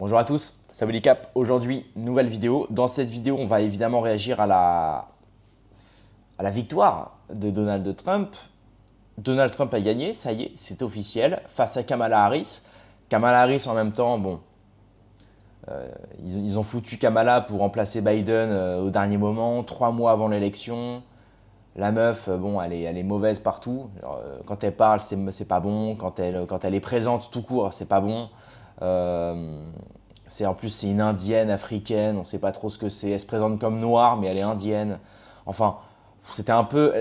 Bonjour à tous, c'est Willy Cap. Aujourd'hui, nouvelle vidéo. Dans cette vidéo, on va évidemment réagir à la victoire de Donald Trump. Donald Trump a gagné, ça y est, c'est officiel, face à Kamala Harris. Kamala Harris, en même temps, bon, ils ont foutu Kamala pour remplacer Biden au dernier moment, 3 mois avant l'élection. La meuf, bon, elle est mauvaise partout. Alors, quand elle parle, c'est pas bon. Quand elle est présente tout court, c'est pas bon. En plus, c'est une indienne, africaine, on ne sait pas trop ce que c'est. Elle se présente comme noire, mais elle est indienne. Enfin, c'était un peu.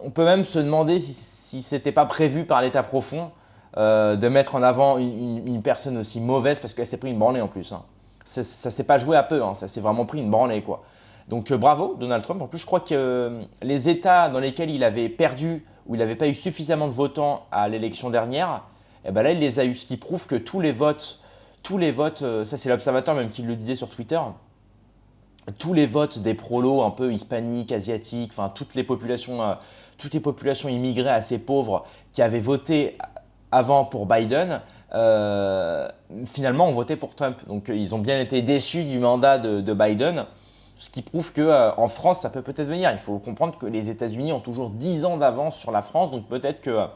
On peut même se demander si c'était pas prévu par l'État profond de mettre en avant une personne aussi mauvaise parce qu'elle s'est pris une branlée en plus. Hein. Ça s'est pas joué à peu, hein, ça s'est vraiment pris une branlée quoi. Donc bravo Donald Trump. En plus, je crois que les États dans lesquels il avait perdu, où il n'avait pas eu suffisamment de votants à l'élection dernière, eh ben là il les a eu, ce qui prouve que tous les votes, ça c'est l'Observateur même qui le disait sur Twitter, tous les votes des prolos un peu hispaniques, asiatiques, enfin toutes les populations immigrées assez pauvres qui avaient voté avant pour Biden, finalement ont voté pour Trump. Donc ils ont bien été déçus du mandat de Biden, ce qui prouve qu'en France ça peut peut-être venir. Il faut comprendre que les États-Unis ont toujours 10 ans d'avance sur la France, donc peut-être que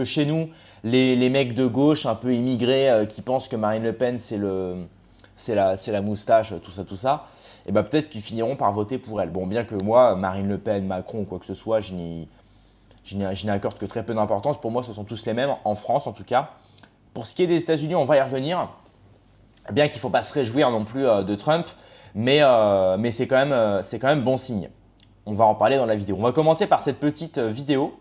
chez nous, les mecs de gauche un peu immigrés qui pensent que Marine Le Pen c'est la moustache, tout ça, et ben peut-être qu'ils finiront par voter pour elle. Bon, bien que moi, Marine Le Pen, Macron, quoi que ce soit, je n'y accorde que très peu d'importance. Pour moi, ce sont tous les mêmes, en France en tout cas. Pour ce qui est des États-Unis, on va y revenir. Bien qu'il ne faut pas se réjouir non plus de Trump, mais c'est quand même bon signe. On va en parler dans la vidéo. On va commencer par cette petite vidéo.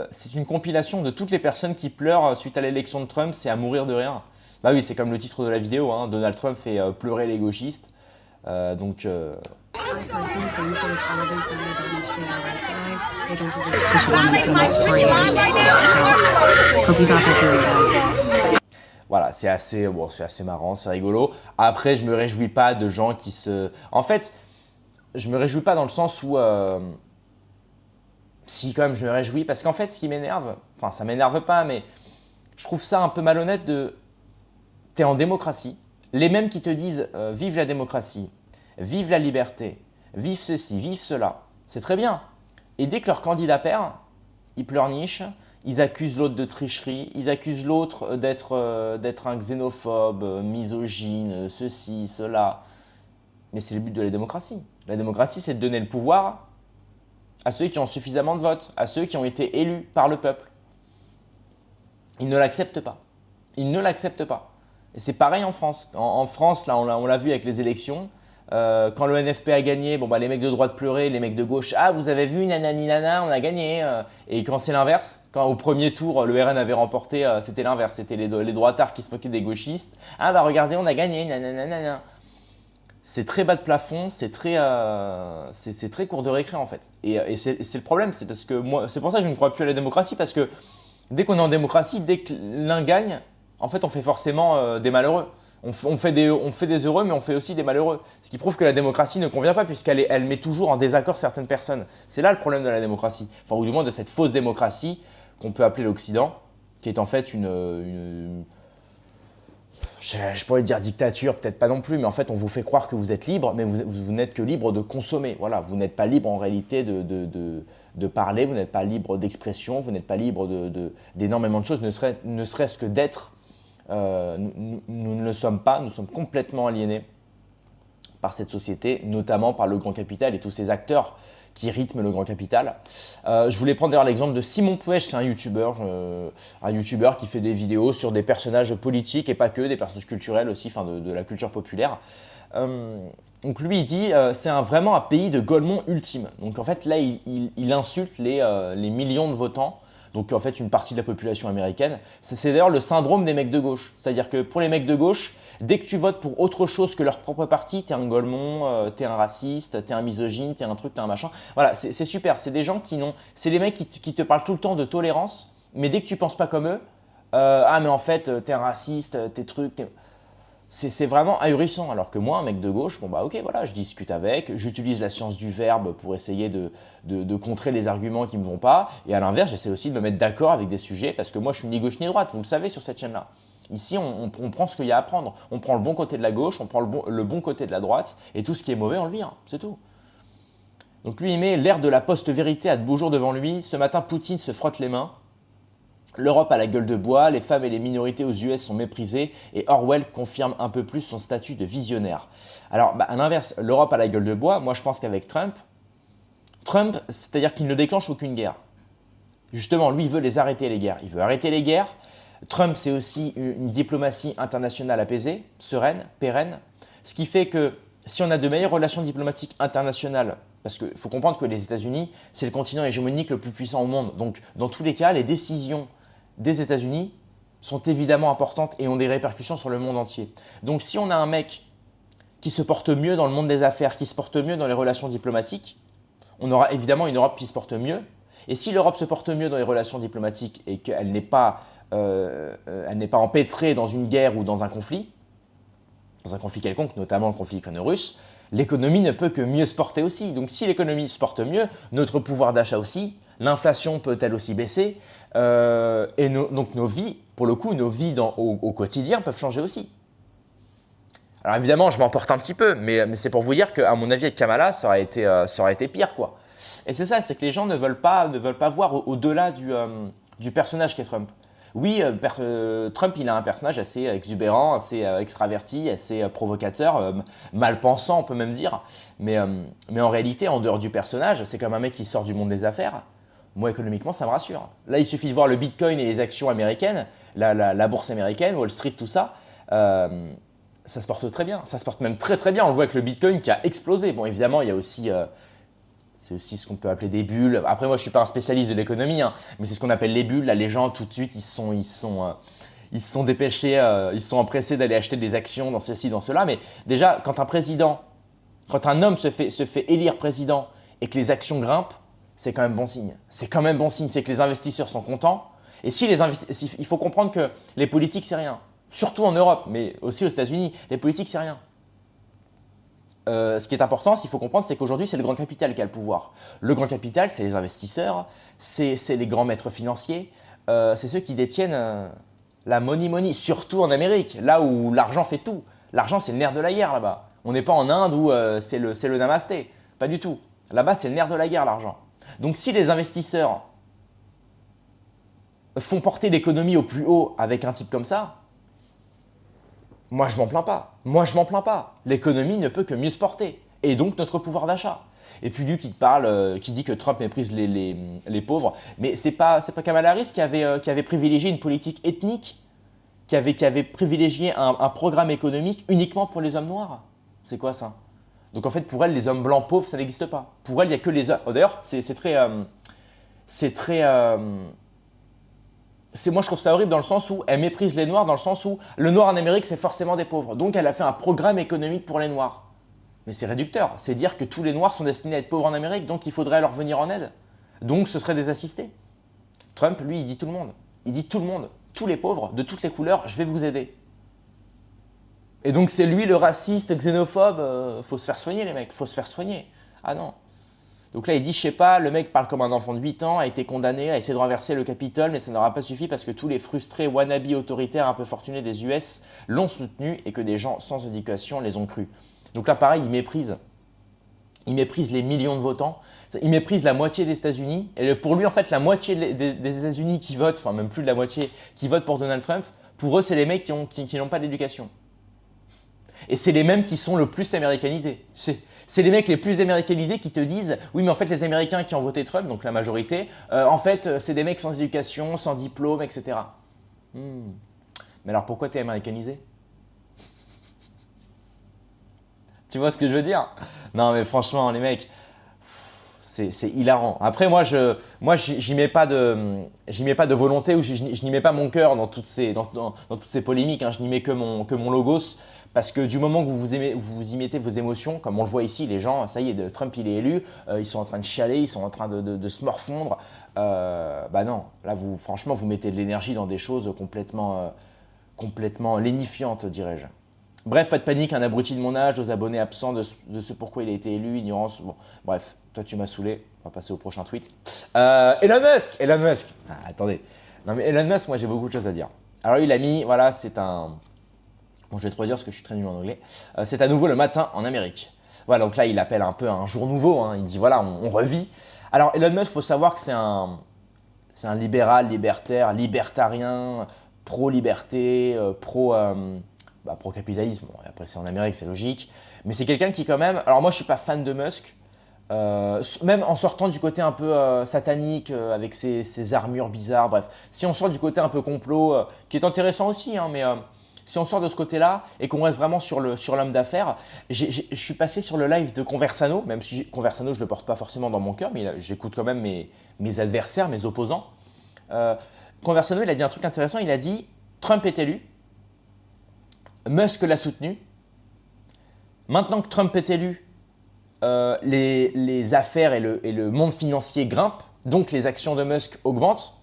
C'est une compilation de toutes les personnes qui pleurent suite à l'élection de Trump, c'est à mourir de rire. Bah oui, c'est comme le titre de la vidéo, hein, Donald Trump fait pleurer les gauchistes. Donc, voilà, c'est assez marrant, c'est rigolo. Après, je me réjouis pas de gens qui se... En fait, je me réjouis pas dans le sens où... Si, quand même, je me réjouis. Parce qu'en fait, ce qui m'énerve, enfin, ça m'énerve pas, mais je trouve ça un peu malhonnête de... T'es en démocratie. Les mêmes qui te disent vive la démocratie, vive la liberté, vive ceci, vive cela. C'est très bien. Et dès que leur candidat perd, ils pleurnichent, ils accusent l'autre de tricherie, ils accusent l'autre d'être un xénophobe, misogyne, ceci, cela. Mais c'est le but de la démocratie. La démocratie, c'est de donner le pouvoir à ceux qui ont suffisamment de votes, à ceux qui ont été élus par le peuple. Ils ne l'acceptent pas. Ils ne l'acceptent pas. Et c'est pareil en France. En France, là, on l'a vu avec les élections. Quand le NFP a gagné, bon, bah, les mecs de droite pleuraient, les mecs de gauche, ah, vous avez vu, nanani nana, on a gagné. Et quand c'est l'inverse, quand au premier tour, le RN avait remporté, c'était l'inverse. C'était les droitards qui se moquaient des gauchistes. Ah, bah regardez, on a gagné, nanana. C'est très bas de plafond, c'est très court de récré en fait. Et c'est le problème, c'est parce que moi, c'est pour ça que je ne crois plus à la démocratie, parce que dès qu'on est en démocratie, dès que l'un gagne, en fait, on fait forcément des malheureux. On fait des heureux, mais on fait aussi des malheureux. Ce qui prouve que la démocratie ne convient pas, puisqu'elle met toujours en désaccord certaines personnes. C'est là le problème de la démocratie. Enfin, ou du moins de cette fausse démocratie qu'on peut appeler l'Occident, qui est en fait je pourrais dire dictature, peut-être pas non plus, mais en fait, on vous fait croire que vous êtes libre, mais vous n'êtes que libre de consommer. Voilà, vous n'êtes pas libre en réalité de parler, vous n'êtes pas libre d'expression, vous n'êtes pas libre d'énormément de choses, ne serait-ce que d'être. Nous ne le sommes pas, nous sommes complètement aliénés par cette société, notamment par le grand capital et tous ces acteurs qui rythment le grand capital. Je voulais prendre d'ailleurs l'exemple de Simon Pouech, c'est un youtubeur qui fait des vidéos sur des personnages politiques et pas que, des personnages culturels aussi, enfin de la culture populaire. Donc lui, il dit c'est vraiment un pays de Golemont ultime. Donc en fait, là, il insulte les millions de votants. Donc en fait, une partie de la population américaine. C'est d'ailleurs le syndrome des mecs de gauche. C'est-à-dire que pour les mecs de gauche, dès que tu votes pour autre chose que leur propre parti, t'es un Golemont, t'es un raciste, t'es un misogyne, t'es un truc, t'es un machin. Voilà, c'est super. C'est des gens qui n'ont... C'est les mecs qui te parlent tout le temps de tolérance, mais dès que tu penses pas comme eux, ah mais en fait, t'es un raciste, t'es truc... C'est vraiment ahurissant. Alors que moi, un mec de gauche, bon bah ok, voilà, je discute avec, j'utilise la science du verbe pour essayer de contrer les arguments qui me vont pas. Et à l'inverse, j'essaie aussi de me mettre d'accord avec des sujets parce que moi, je suis ni gauche ni droite, vous le savez sur cette chaîne-là. Ici, on prend ce qu'il y a à prendre. On prend le bon côté de la gauche, on prend le bon côté de la droite, et tout ce qui est mauvais, on le vire. C'est tout. Donc lui, il met l'ère de la post-vérité à de beaux jours devant lui. Ce matin, Poutine se frotte les mains. L'Europe a la gueule de bois, les femmes et les minorités aux US sont méprisées, et Orwell confirme un peu plus son statut de visionnaire. Alors, à l'inverse, l'Europe a la gueule de bois. Moi, je pense qu'avec Trump, c'est-à-dire qu'il ne déclenche aucune guerre. Justement, lui, il veut les arrêter, les guerres. Il veut arrêter les guerres. Trump, c'est aussi une diplomatie internationale apaisée, sereine, pérenne. Ce qui fait que si on a de meilleures relations diplomatiques internationales, parce qu'il faut comprendre que les États-Unis, c'est le continent hégémonique le plus puissant au monde. Donc, dans tous les cas, les décisions des États-Unis sont évidemment importantes et ont des répercussions sur le monde entier. Donc, si on a un mec qui se porte mieux dans le monde des affaires, qui se porte mieux dans les relations diplomatiques, on aura évidemment une Europe qui se porte mieux. Et si l'Europe se porte mieux dans les relations diplomatiques et qu'elle n'est pas empêtrée dans une guerre ou dans un conflit quelconque, notamment le conflit ukraino-russe, l'économie ne peut que mieux se porter aussi. Donc si l'économie se porte mieux, notre pouvoir d'achat aussi, l'inflation peut elle aussi baisser, donc nos vies, pour le coup, nos vies au quotidien peuvent changer aussi. Alors évidemment, je m'emporte un petit peu, mais c'est pour vous dire qu'à mon avis, avec Kamala, ça aurait été pire, quoi. Et c'est ça, c'est que les gens ne veulent pas voir au-delà du personnage qu'est Trump. Oui, Trump, il a un personnage assez exubérant, assez extraverti, assez provocateur, mal pensant, on peut même dire. Mais en réalité, en dehors du personnage, c'est comme un mec qui sort du monde des affaires. Moi, économiquement, ça me rassure. Là, il suffit de voir le Bitcoin et les actions américaines, la bourse américaine, Wall Street, tout ça. Ça se porte très bien. Ça se porte même très très bien. On le voit avec le Bitcoin qui a explosé. Bon, évidemment, il y a aussi... c'est aussi ce qu'on peut appeler des bulles. Après, moi, je ne suis pas un spécialiste de l'économie, hein, mais c'est ce qu'on appelle les bulles. Là, les gens, tout de suite, ils se sont dépêchés, ils se sont empressés d'aller acheter des actions dans ceci, dans cela. Mais déjà, quand un homme se fait élire président et que les actions grimpent, c'est quand même bon signe. C'est quand même bon signe, c'est que les investisseurs sont contents. Et il faut comprendre que les politiques, c'est rien. Surtout en Europe, mais aussi aux États-Unis, les politiques, c'est rien. Ce qui est important, s'il faut comprendre, c'est qu'aujourd'hui, c'est le grand capital qui a le pouvoir. Le grand capital, c'est les investisseurs, c'est les grands maîtres financiers, c'est ceux qui détiennent la money, surtout en Amérique, là où l'argent fait tout. L'argent, c'est le nerf de la guerre là-bas. On n'est pas en Inde où c'est le namasté, pas du tout. Là-bas, c'est le nerf de la guerre, l'argent. Donc si les investisseurs font porter l'économie au plus haut avec un type comme ça, moi, je m'en plains pas. L'économie ne peut que mieux se porter. Et donc, notre pouvoir d'achat. Et puis, lui qui te parle, qui dit que Trump méprise les pauvres. Mais c'est pas Kamala Harris qui avait privilégié une politique ethnique, qui avait privilégié un programme économique uniquement pour les hommes noirs. C'est quoi ça? Donc, en fait, pour elle, les hommes blancs pauvres, ça n'existe pas. Pour elle, il n'y a que les hommes. Oh, d'ailleurs, moi, je trouve ça horrible dans le sens où elle méprise les Noirs, dans le sens où le Noir en Amérique, c'est forcément des pauvres. Donc, elle a fait un programme économique pour les Noirs. Mais c'est réducteur. C'est dire que tous les Noirs sont destinés à être pauvres en Amérique, donc il faudrait leur venir en aide. Donc, ce serait des assistés. Trump, lui, il dit tout le monde. Il dit tout le monde, tous les pauvres, de toutes les couleurs, je vais vous aider. Et donc, c'est lui le raciste, xénophobe. Faut se faire soigner, les mecs. Faut se faire soigner. Ah non. Donc là, il dit, je sais pas, le mec parle comme un enfant de 8 ans, a été condamné à essayer de renverser le Capitole, mais ça n'aura pas suffi parce que tous les frustrés wannabes autoritaires un peu fortunés des US l'ont soutenu et que des gens sans éducation les ont crus. Donc là, pareil, il méprise les millions de votants, il méprise la moitié des États-Unis. Et pour lui, en fait, la moitié des États-Unis qui votent, enfin même plus de la moitié, qui votent pour Donald Trump, pour eux, c'est les mecs qui n'ont pas d'éducation. Et c'est les mêmes qui sont le plus américanisés. C'est les mecs les plus américanisés qui te disent « Oui, mais en fait, les Américains qui ont voté Trump, donc la majorité, en fait, c'est des mecs sans éducation, sans diplôme, etc. Mais alors, pourquoi tu es américanisé ?» Tu vois ce que je veux dire? Non, mais franchement, les mecs, c'est hilarant. Après, moi, j'y mets pas de volonté ou je n'y mets pas mon cœur dans toutes ces polémiques. Hein. Je n'y mets que mon logos. Parce que du moment que vous y mettez vos émotions, comme on le voit ici, les gens, ça y est, Trump il est élu, ils sont en train de chialer, ils sont en train de se morfondre. Bah non, là franchement vous mettez de l'énergie dans des choses complètement lénifiantes, dirais-je. Bref, pas de panique, un abruti de mon âge, aux abonnés absents de ce pourquoi il a été élu, ignorance. Bon, bref, toi tu m'as saoulé, on va passer au prochain tweet. Elon Musk. Attendez, non mais Elon Musk, moi j'ai beaucoup de choses à dire. Alors il a mis, voilà, c'est un... Bon, je vais te redire parce que je suis très nul en anglais. C'est à nouveau le matin en Amérique. Voilà, donc là, il appelle un peu un jour nouveau. Hein. Il dit, voilà, on revit. Alors Elon Musk, il faut savoir que c'est un libéral, libertaire, libertarien, pro-liberté, pro-capitalisme. Bon, après, c'est en Amérique, c'est logique. Mais c'est quelqu'un qui quand même... Alors moi, je ne suis pas fan de Musk. Même en sortant du côté un peu satanique, avec ses armures bizarres, bref. Si on sort du côté un peu complot, qui est intéressant aussi, hein, mais si on sort de ce côté-là et qu'on reste vraiment sur l'homme d'affaires, je suis passé sur le live de Conversano, même si Conversano, je ne le porte pas forcément dans mon cœur, mais j'écoute quand même mes adversaires, mes opposants. Conversano, il a dit un truc intéressant, il a dit « Trump est élu, Musk l'a soutenu, maintenant que Trump est élu, les affaires et le monde financier grimpent, donc les actions de Musk augmentent,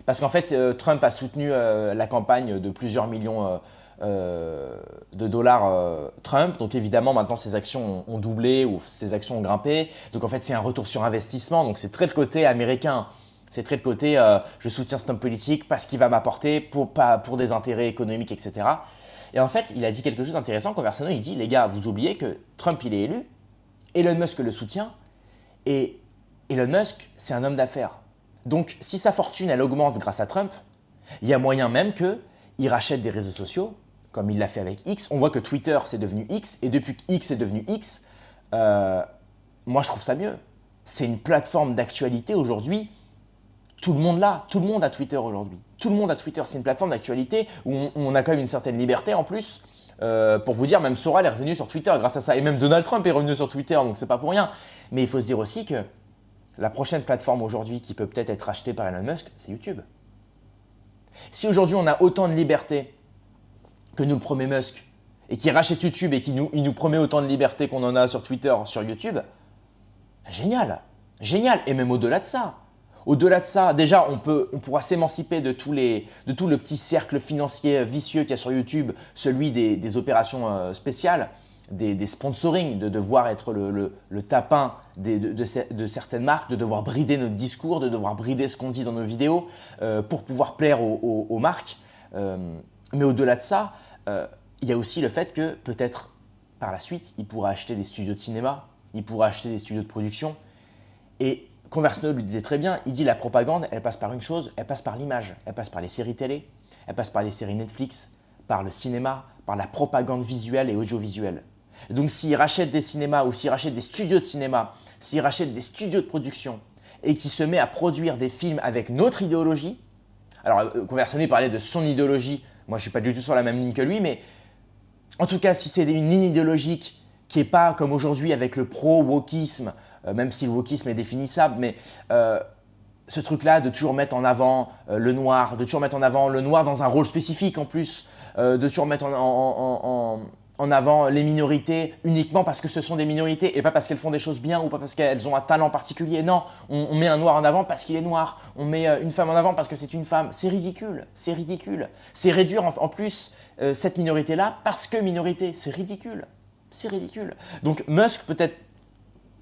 parce qu'en fait, Trump a soutenu la campagne de plusieurs millions de dollars Trump, donc évidemment maintenant ses actions ont doublé ou ses actions ont grimpé, donc en fait c'est un retour sur investissement, donc c'est très le côté américain, c'est très le côté je soutiens cet homme politique parce qu'il va m'apporter pour des intérêts économiques, etc. Et en fait, il a dit quelque chose d'intéressant, Conversano, il dit les gars, vous oubliez que Trump il est élu, Elon Musk le soutient, et Elon Musk, c'est un homme d'affaires. Donc, si sa fortune, elle augmente grâce à Trump, il y a moyen même qu'il rachète des réseaux sociaux, comme il l'a fait avec X. On voit que Twitter, c'est devenu X, et depuis que X est devenu X, moi, je trouve ça mieux. C'est une plateforme d'actualité aujourd'hui. Tout le monde l'a, tout le monde a Twitter aujourd'hui. Tout le monde a Twitter, c'est une plateforme d'actualité où on a quand même une certaine liberté en plus. Pour vous dire, même Soral est revenu sur Twitter grâce à ça. Et même Donald Trump est revenu sur Twitter, donc c'est pas pour rien. Mais il faut se dire aussi que la prochaine plateforme aujourd'hui qui peut peut-être être achetée par Elon Musk, c'est YouTube. Si aujourd'hui on a autant de liberté que nous le promet Musk, et qu'il rachète YouTube et qu'il nous promet autant de liberté qu'on en a sur Twitter, sur YouTube, génial, génial. Et même au-delà de ça. Au-delà de ça, déjà, on pourra s'émanciper de tout le petit cercle financier vicieux qu'il y a sur YouTube, celui des opérations spéciales, des sponsoring, de devoir être le tapin de certaines marques, de devoir brider notre discours, de devoir brider ce qu'on dit dans nos vidéos pour pouvoir plaire aux marques. Mais au-delà de ça, il y a aussi le fait que peut-être par la suite, il pourra acheter des studios de cinéma, il pourra acheter des studios de production. Et Conversano lui disait très bien, il dit la propagande, elle passe par une chose, elle passe par l'image, elle passe par les séries télé, elle passe par les séries Netflix, par le cinéma, par la propagande visuelle et audiovisuelle. Donc s'il rachète des cinémas ou s'il rachète des studios de cinéma, s'il rachète des studios de production et qu'il se met à produire des films avec notre idéologie, alors Conversano parlait de son idéologie, moi je ne suis pas du tout sur la même ligne que lui, mais en tout cas si c'est une ligne idéologique qui n'est pas comme aujourd'hui avec le pro-wokisme, même si le wokisme est définissable, mais ce truc-là de toujours mettre en avant le noir, de toujours mettre en avant le noir dans un rôle spécifique en plus, de toujours mettre en avant les minorités uniquement parce que ce sont des minorités et pas parce qu'elles font des choses bien ou pas parce qu'elles ont un talent particulier. Non, on met un noir en avant parce qu'il est noir, on met une femme en avant parce que c'est une femme. C'est ridicule, c'est ridicule. C'est réduire en plus cette minorité-là parce que minorité, c'est ridicule. C'est ridicule. Donc Musk peut-être...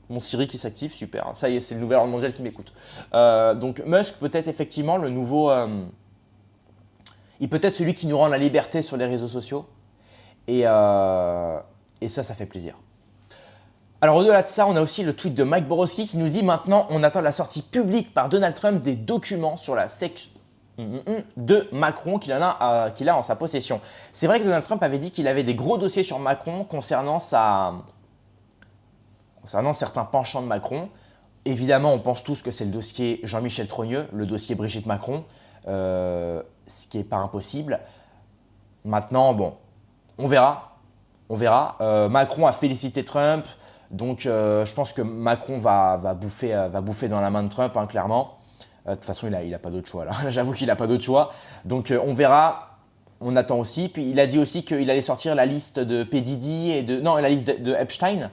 Mon Siri qui s'active, super. Ça y est, c'est le nouvel ordre mondial qui m'écoute. Donc Musk peut être effectivement le nouveau... il peut être celui qui nous rend la liberté sur les réseaux sociaux. Et ça fait plaisir. Alors au-delà de ça, on a aussi le tweet de Mike Borowski qui nous dit « Maintenant, on attend la sortie publique par Donald Trump des documents sur la section de Macron qu'il a en sa possession. » C'est vrai que Donald Trump avait dit qu'il avait des gros dossiers sur Macron concernant certains penchants de Macron. Évidemment, on pense tous que c'est le dossier Jean-Michel Trogneux, le dossier Brigitte Macron, ce qui n'est pas impossible. Maintenant, bon, on verra. On verra. Macron a félicité Trump, donc je pense que Macron va bouffer dans la main de Trump, hein, clairement. De toute façon, il n'a pas d'autre choix là. J'avoue qu'il n'a pas d'autre choix. Donc on verra. On attend aussi. Puis il a dit aussi qu'il allait sortir la liste de P. Diddy et la liste de Epstein.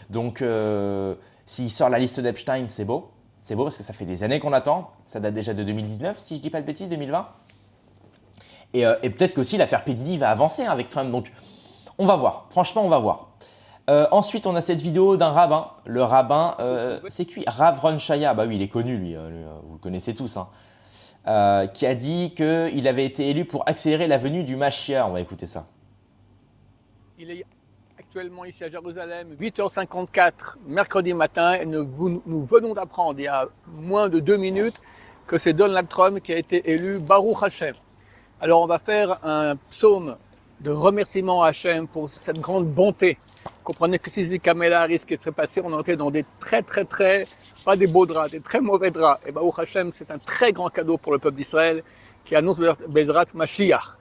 Donc, s'il sort la liste d'Epstein, c'est beau. C'est beau parce que ça fait des années qu'on attend. Ça date déjà de 2019, si je ne dis pas de bêtises, 2020. Et peut-être qu'aussi l'affaire P. Diddy va avancer avec Trump. Donc, on va voir. Franchement, on va voir. Ensuite, on a cette vidéo d'un rabbin. Le rabbin, c'est qui? Rav Ron Shaya. Bah oui, il est connu, lui. Vous le connaissez tous. Hein. qui a dit qu'il avait été élu pour accélérer la venue du Mashiach. On va écouter ça. Il est actuellement ici à Jérusalem, 8h54, mercredi matin, et nous venons d'apprendre il y a moins de 2 minutes que c'est Donald Trump qui a été élu Baruch Hashem. Alors on va faire un psaume de remerciement à Hashem pour cette grande bonté. Comprenez que si Kamala Harris, ce qui serait passé, on entrait dans des très, pas des beaux draps, des très mauvais draps. Et Baruch Hashem, c'est un très grand cadeau pour le peuple d'Israël qui annonce Bezrat Mashiach.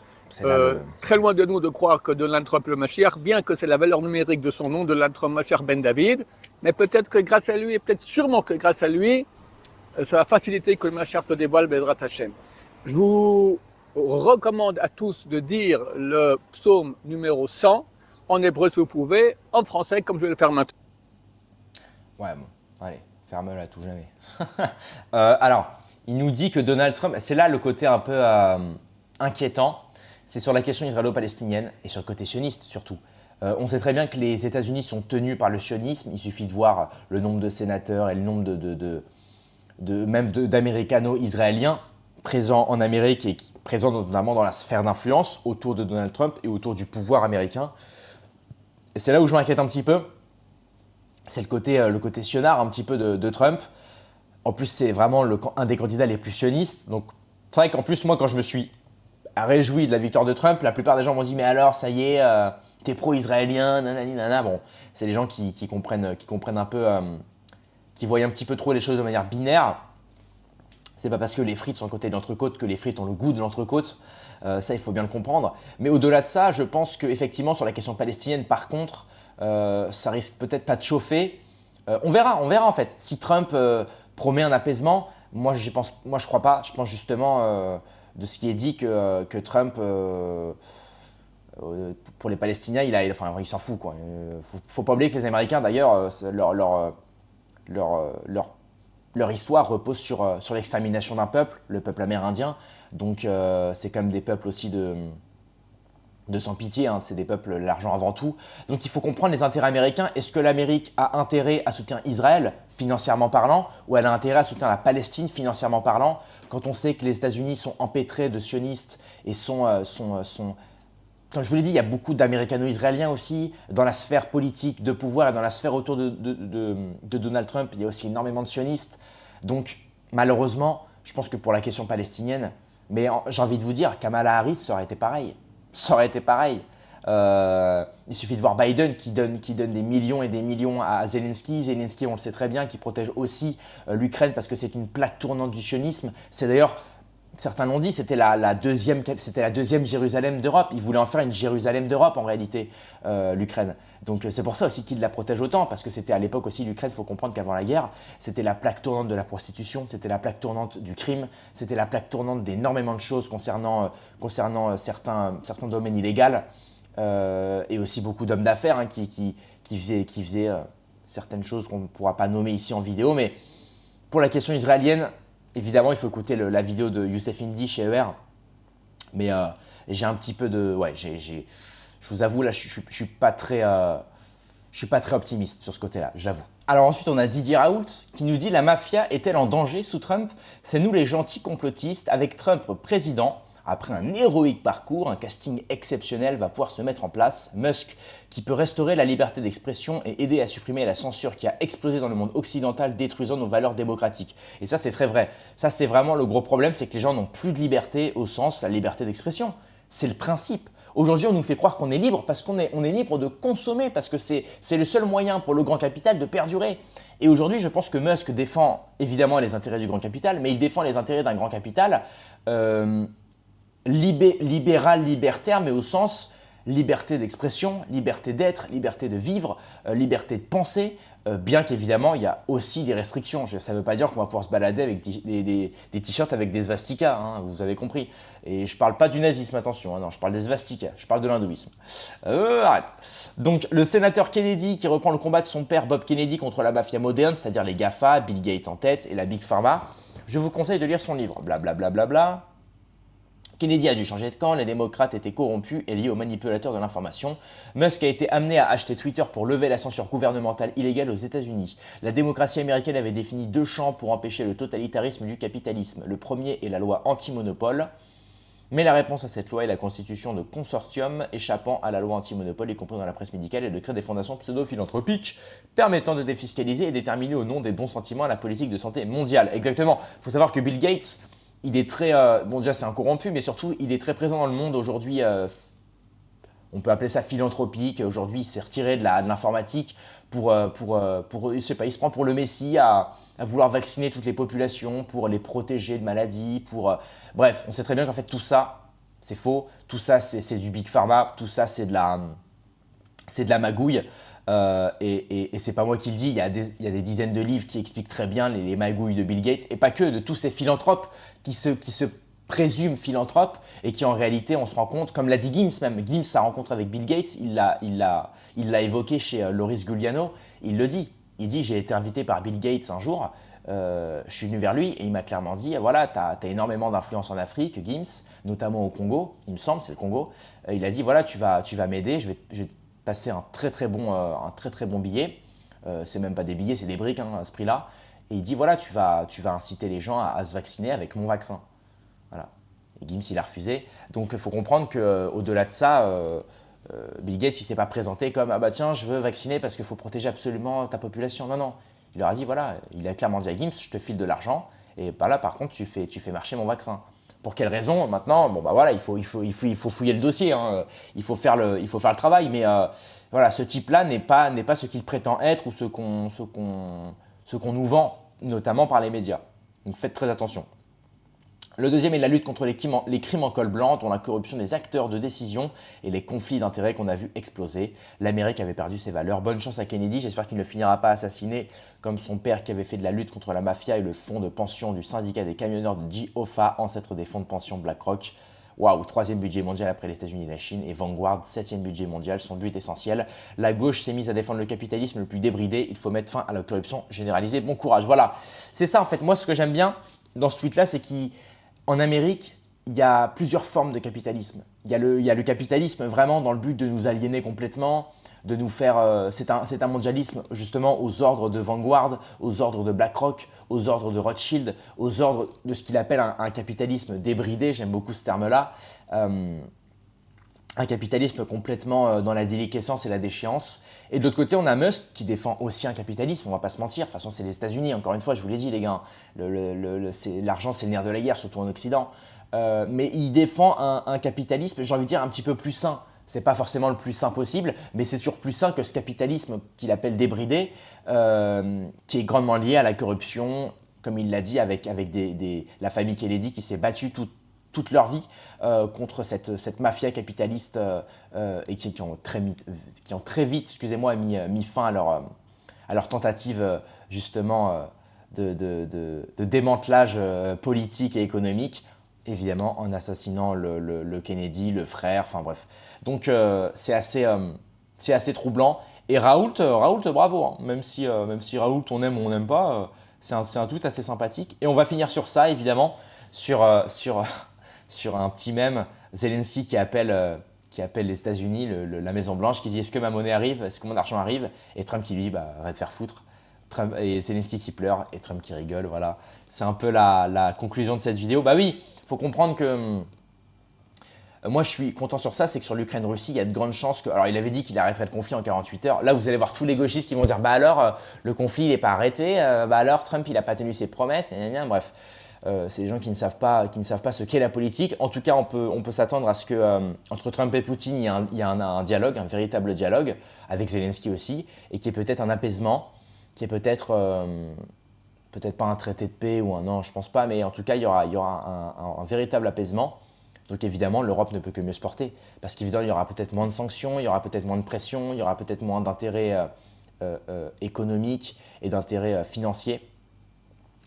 Très loin de nous de croire que Donald Trump est le Mashiach, bien que c'est la valeur numérique de son nom, Donald Trump Mashiach Ben David, mais peut-être que grâce à lui, et peut-être sûrement que grâce à lui, ça va faciliter que le Mashiach se dévoile Bezrat Hashem. Je vous recommande à tous de dire le psaume numéro 100, en hébreu si vous pouvez, en français comme je vais le faire maintenant. Ouais, bon, allez, ferme-le à tout jamais. Alors, il nous dit que Donald Trump, c'est là le côté un peu inquiétant, c'est sur la question israélo-palestinienne et sur le côté sioniste surtout. On sait très bien que les États-Unis sont tenus par le sionisme, il suffit de voir le nombre de sénateurs et le nombre même d'américano-israéliens présents en Amérique et présents notamment dans la sphère d'influence autour de Donald Trump et autour du pouvoir américain. Et c'est là où je m'inquiète un petit peu, c'est le côté sionnard un petit peu de Trump. En plus, c'est vraiment un des candidats les plus sionistes. Donc, c'est vrai qu'en plus, moi, quand je me suis réjoui de la victoire de Trump, la plupart des gens m'ont dit « Mais alors, ça y est, t'es pro-israélien, nanani, nanana ». Bon, c'est les gens qui comprennent un peu, qui voient un petit peu trop les choses de manière binaire. C'est pas parce que les frites sont à côté de l'entrecôte que les frites ont le goût de l'entrecôte. Ça, il faut bien le comprendre. Mais au-delà de ça, je pense qu'effectivement, sur la question palestinienne, par contre, ça risque peut-être pas de chauffer. On verra en fait. Si Trump promet un apaisement, moi je crois pas. Je pense justement de ce qui est dit que Trump, pour les Palestiniens, il s'en fout, quoi. Faut pas oublier que les Américains, d'ailleurs, leur histoire repose sur l'extermination d'un peuple, le peuple amérindien. Donc c'est quand même des peuples aussi de sans pitié, hein. C'est des peuples, l'argent avant tout. Donc il faut comprendre les intérêts américains. Est-ce que l'Amérique a intérêt à soutenir Israël, financièrement parlant, ou elle a intérêt à soutenir la Palestine, financièrement parlant, quand on sait que les États-Unis sont empêtrés de sionistes et comme je vous l'ai dit, il y a beaucoup d'américano-israéliens aussi dans la sphère politique de pouvoir et dans la sphère autour de Donald Trump. Il y a aussi énormément de sionistes. Donc malheureusement, je pense que pour la question palestinienne, mais j'ai envie de vous dire, Kamala Harris, ça aurait été pareil. Ça aurait été pareil. Il suffit de voir Biden qui donne des millions et des millions à Zelensky. Zelensky, on le sait très bien, qui protège aussi l'Ukraine parce que c'est une plaque tournante du sionisme. C'est d'ailleurs, certains l'ont dit, c'était la deuxième Jérusalem d'Europe. Ils voulaient en faire une Jérusalem d'Europe en réalité, l'Ukraine. Donc c'est pour ça aussi qu'ils la protègent autant, parce que c'était à l'époque aussi l'Ukraine, il faut comprendre qu'avant la guerre, c'était la plaque tournante de la prostitution, c'était la plaque tournante du crime, c'était la plaque tournante d'énormément de choses concernant certains domaines illégaux, et aussi beaucoup d'hommes d'affaires hein, qui faisaient certaines choses qu'on ne pourra pas nommer ici en vidéo. Mais pour la question israélienne, évidemment, il faut écouter la vidéo de Youssef Indy chez ER. Mais j'ai un petit peu de... Ouais, je vous avoue, là, je suis pas très optimiste sur ce côté-là, je l'avoue. Alors ensuite, on a Didier Raoult qui nous dit « La mafia est-elle en danger sous Trump? C'est nous les gentils complotistes. Avec Trump président, après un héroïque parcours, un casting exceptionnel va pouvoir se mettre en place. Musk, qui peut restaurer la liberté d'expression et aider à supprimer la censure qui a explosé dans le monde occidental, détruisant nos valeurs démocratiques. » Et ça, c'est très vrai. Ça, c'est vraiment le gros problème, c'est que les gens n'ont plus de liberté au sens la liberté d'expression. C'est le principe. Aujourd'hui, on nous fait croire qu'on est libre parce qu'on est libre de consommer, parce que c'est le seul moyen pour le grand capital de perdurer. Et aujourd'hui, je pense que Musk défend évidemment les intérêts du grand capital, mais il défend les intérêts d'un grand capital libéral, libertaire, mais au sens liberté d'expression, liberté d'être, liberté de vivre, liberté de penser, bien qu'évidemment, il y a aussi des restrictions. Ça ne veut pas dire qu'on va pouvoir se balader avec des t-shirts avec des swastikas, hein, vous avez compris. Et je ne parle pas du nazisme, attention, hein, non, je parle des swastikas, je parle de l'hindouisme. Arrête. Donc, le sénateur Kennedy qui reprend le combat de son père Bob Kennedy contre la mafia moderne, c'est-à-dire les GAFA, Bill Gates en tête et la Big Pharma, je vous conseille de lire son livre, blablabla. Kennedy a dû changer de camp, les démocrates étaient corrompus et liés aux manipulateurs de l'information. Musk a été amené à acheter Twitter pour lever la censure gouvernementale illégale aux États-Unis. La démocratie américaine avait défini 2 champs pour empêcher le totalitarisme du capitalisme. Le premier est la loi anti-monopole. Mais la réponse à cette loi est la constitution de consortiums échappant à la loi anti-monopole, y compris dans la presse médicale, et de créer des fondations pseudo-philanthropiques permettant de défiscaliser et déterminer au nom des bons sentiments la politique de santé mondiale. Exactement. Il faut savoir que Bill Gates, il est très... bon, déjà, c'est un corrompu, mais surtout, il est très présent dans le monde aujourd'hui. On peut appeler ça philanthropique. Aujourd'hui, il s'est retiré de l'informatique je sais pas, il se prend pour le messie à vouloir vacciner toutes les populations, pour les protéger de maladies, bref, on sait très bien qu'en fait, tout ça, c'est faux. Tout ça, c'est du Big Pharma. Tout ça, c'est de la magouille. Et c'est pas moi qui le dis, il y a des dizaines de livres qui expliquent très bien les magouilles de Bill Gates, et pas que, de tous ces philanthropes qui se présument philanthropes et qui en réalité, on se rend compte, comme l'a dit Gims même, Gims, sa rencontre avec Bill Gates, il l'a évoqué chez Loris Guglielmo, il le dit, il dit j'ai été invité par Bill Gates un jour, je suis venu vers lui et il m'a clairement dit voilà, tu as énormément d'influence en Afrique, Gims, notamment au Congo, il me semble, c'est le Congo, il a dit voilà, tu vas m'aider, je vais passer un très très bon billet, c'est même pas des billets, c'est des briques à ce prix-là, et il dit voilà, tu vas inciter les gens à se vacciner avec mon vaccin. Voilà. Et Gims, il a refusé. Donc, il faut comprendre qu'au-delà de ça, Bill Gates, il ne s'est pas présenté comme « Ah bah tiens, je veux vacciner parce qu'il faut protéger absolument ta population ». Non, non. Il leur a dit « Voilà, il a clairement dit à Gims, je te file de l'argent et bah là, par contre, tu fais marcher mon vaccin ». Pour quelle raison? Maintenant, bon bah voilà, il faut fouiller le dossier, hein. Il faut faire le travail. Mais voilà, ce type-là n'est pas ce qu'il prétend être ou ce qu'on nous vend, notamment par les médias. Donc, faites très attention. Le deuxième est la lutte contre les crimes en col blanc, dont la corruption des acteurs de décision et les conflits d'intérêts qu'on a vu exploser. L'Amérique avait perdu ses valeurs. Bonne chance à Kennedy, j'espère qu'il ne finira pas assassiné comme son père qui avait fait de la lutte contre la mafia et le fonds de pension du syndicat des camionneurs de GOFA, ancêtre des fonds de pension BlackRock. Waouh, 3e budget mondial après les États-Unis et la Chine, et Vanguard, 7e budget mondial, son but essentiel. La gauche s'est mise à défendre le capitalisme le plus débridé, il faut mettre fin à la corruption généralisée. Bon courage, voilà. C'est ça en fait, moi ce que j'aime bien dans ce tweet-là, c'est qu'en Amérique, il y a plusieurs formes de capitalisme. Il y a le capitalisme vraiment dans le but de nous aliéner complètement, de nous faire… c'est un mondialisme justement aux ordres de Vanguard, aux ordres de BlackRock, aux ordres de Rothschild, aux ordres de ce qu'il appelle un capitalisme débridé, j'aime beaucoup ce terme-là. Un capitalisme complètement dans la déliquescence et la déchéance. Et de l'autre côté, on a Musk qui défend aussi un capitalisme, on va pas se mentir. De toute façon, c'est les États-Unis, encore une fois, je vous l'ai dit les gars, l'argent c'est le nerf de la guerre, surtout en Occident. Mais il défend un capitalisme, j'ai envie de dire, un petit peu plus sain. C'est pas forcément le plus sain possible, mais c'est toujours plus sain que ce capitalisme qu'il appelle débridé, qui est grandement lié à la corruption, comme il l'a dit, avec la famille Kennedy qui s'est battue toute leur vie contre cette mafia capitaliste et qui ont très vite mis fin à leur tentative justement de démantelage politique et économique, évidemment en assassinant le Kennedy, le frère, enfin bref. Donc c'est assez troublant. Et Raoult, bravo, hein. Même si Raoult on aime ou on n'aime pas, c'est un tweet assez sympathique. Et on va finir sur ça, évidemment, sur un petit mème, Zelensky qui appelle les États-Unis, la Maison Blanche, qui dit « Est-ce que ma monnaie arrive? Est-ce que mon argent arrive ?» Et Trump qui lui dit « Arrête de faire foutre ». Et Zelensky qui pleure et Trump qui rigole, voilà. C'est un peu la conclusion de cette vidéo. Bah oui, il faut comprendre que moi je suis content sur ça, c'est que sur l'Ukraine-Russie, il y a de grandes chances que… Alors il avait dit qu'il arrêterait le conflit en 48 heures. Là, vous allez voir tous les gauchistes qui vont dire « Bah alors, le conflit il n'est pas arrêté, bah alors Trump il n'a pas tenu ses promesses, bref. C'est des gens qui ne savent pas ce qu'est la politique. En tout cas, on peut s'attendre à ce que entre Trump et Poutine, il y a un dialogue, un véritable dialogue, avec Zelensky aussi, et qui est peut-être un apaisement, qui est peut-être pas un traité de paix ou non, je pense pas, mais en tout cas, il y aura un véritable apaisement. Donc évidemment, l'Europe ne peut que mieux se porter, parce qu'évidemment, il y aura peut-être moins de sanctions, il y aura peut-être moins de pression, il y aura peut-être moins d'intérêts économiques et d'intérêts financiers.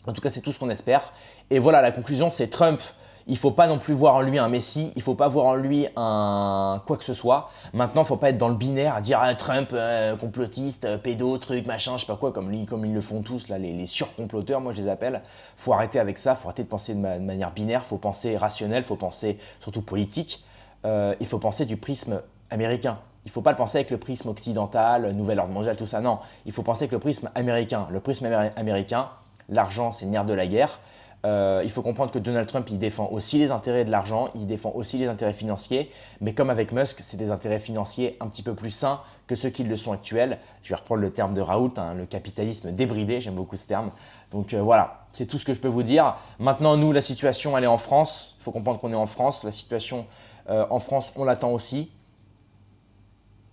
En tout cas, c'est tout ce qu'on espère. Et voilà, la conclusion, c'est Trump, Il ne faut pas non plus voir en lui un Messi, il ne faut pas voir en lui un quoi que ce soit. Maintenant, il ne faut pas être dans le binaire à dire Trump, complotiste, pédo, truc, machin, je sais pas quoi, comme ils le font tous, là, les surcomploteurs, moi je les appelle. Il faut arrêter avec ça, il faut arrêter de penser de manière binaire, il faut penser rationnel, il faut penser surtout politique. Il faut penser du prisme américain. Il ne faut pas le penser avec le prisme occidental, nouvel ordre mondial, tout ça. Non, il faut penser avec le prisme américain. Le prisme américain, l'argent, c'est le nerf de la guerre. Il faut comprendre que Donald Trump, il défend aussi les intérêts de l'argent, il défend aussi les intérêts financiers, mais comme avec Musk, c'est des intérêts financiers un petit peu plus sains que ceux qui le sont actuels. Je vais reprendre le terme de Raoult, hein, le capitalisme débridé, j'aime beaucoup ce terme. Donc voilà, c'est tout ce que je peux vous dire. Maintenant, nous, la situation, elle est en France. Il faut comprendre qu'on est en France. La situation en France, on l'attend aussi.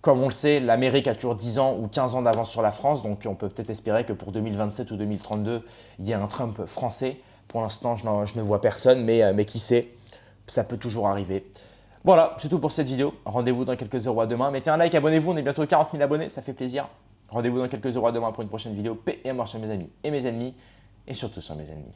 Comme on le sait, l'Amérique a toujours 10 ans ou 15 ans d'avance sur la France, donc on peut peut-être espérer que pour 2027 ou 2032, il y ait un Trump français. Pour l'instant, je ne vois personne, mais qui sait, ça peut toujours arriver. Voilà, c'est tout pour cette vidéo. Rendez-vous dans quelques heures à demain. Mettez un like, abonnez-vous, on est bientôt 40 000 abonnés, ça fait plaisir. Rendez-vous dans quelques heures à demain pour une prochaine vidéo. Paix et mort sur mes amis et mes ennemis, et surtout sur mes ennemis.